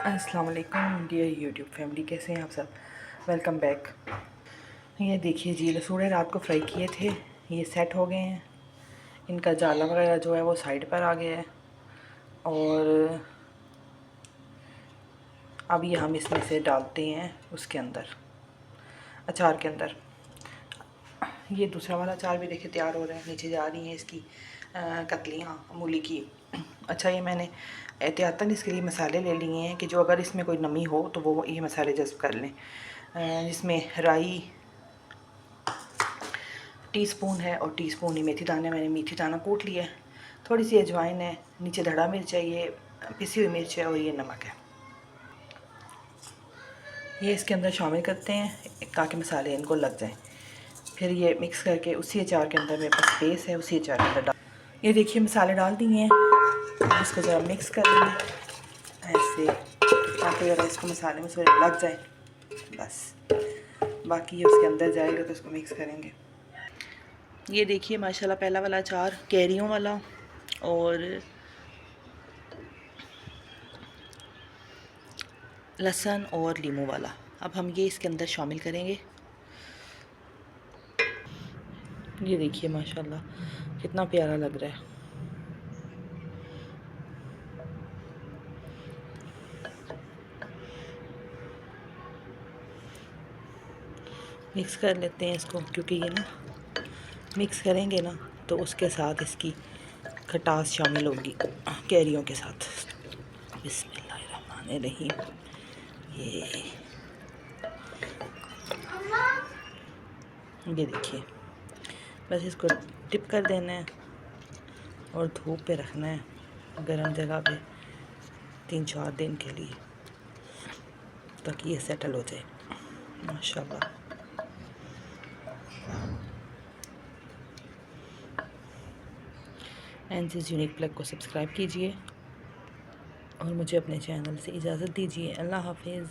अस्सलाम वालेकुम dear YouTube family, कैसे हैं आप सब। Welcome back. ये देखिए जी, लसूड़े रात को फ्राई किए थे, ये सेट हो गए हैं। इनका जाला वगैरह जो है वो साइड पर आ गया है। और अब ये हम इसमें से डालते हैं उसके अंदर, अचार के अंदर। ये दूसरा वाला अचार भी देखिए तैयार हो रहा है, नीचे जा रही हैं इसकी कतलियाँ मूली की। अच्छा, ये मैंने एहतियातन इसके लिए मसाले ले लिए हैं कि जो अगर इसमें कोई नमी हो तो वो ये मसाले जज़्ब कर लें। जिसमें राई टीस्पून है और टीस्पून ही मेथी दाना, मैंने मेथी दाना कूट लिया है। थोड़ी सी अजवाइन है, नीचे धड़ा मिर्च है, ये पिसी हुई मिर्च है, और ये नमक है। ये इसके अंदर शामिल करते हैं ताकि मसाले इनको लग जाएं। फिर ये मिक्स करके उसी अचार के अंदर, मेरे पास स्पेस है, उसी अचार के अंदर डाल। ये देखिए मसाले डाल दिए हैं, इसको ज़रा मिक्स कर लेंगे ऐसे ताकि ज़रा इसको मसाले में थोड़े लग जाए। बस बाकी ये उसके अंदर जाएगा तो इसको मिक्स करेंगे। ये देखिए माशाल्लाह पहला वाला अचार कैरियों वाला और लहसुन और लीमू वाला। अब हम ये इसके अंदर शामिल करेंगे। ये देखिए माशाल्लाह कितना प्यारा लग रहा है। मिक्स कर लेते हैं इसको, क्योंकि ये ना मिक्स करेंगे ना तो उसके साथ इसकी खटास शामिल होगी कैरियों के साथ। बिस्मिल्लाहिर्रहमानिर्रहीम। ये देखिए, बस इसको टिप कर देना है और धूप पे रखना है गर्म जगह पे 3-4 दिन के लिए, ताकि ये सेटल हो जाए माशाल्लाह। एनसीज यूनिक प्लग को सब्सक्राइब कीजिए और मुझे अपने चैनल से इजाज़त दीजिए। अल्लाह हाफिज़।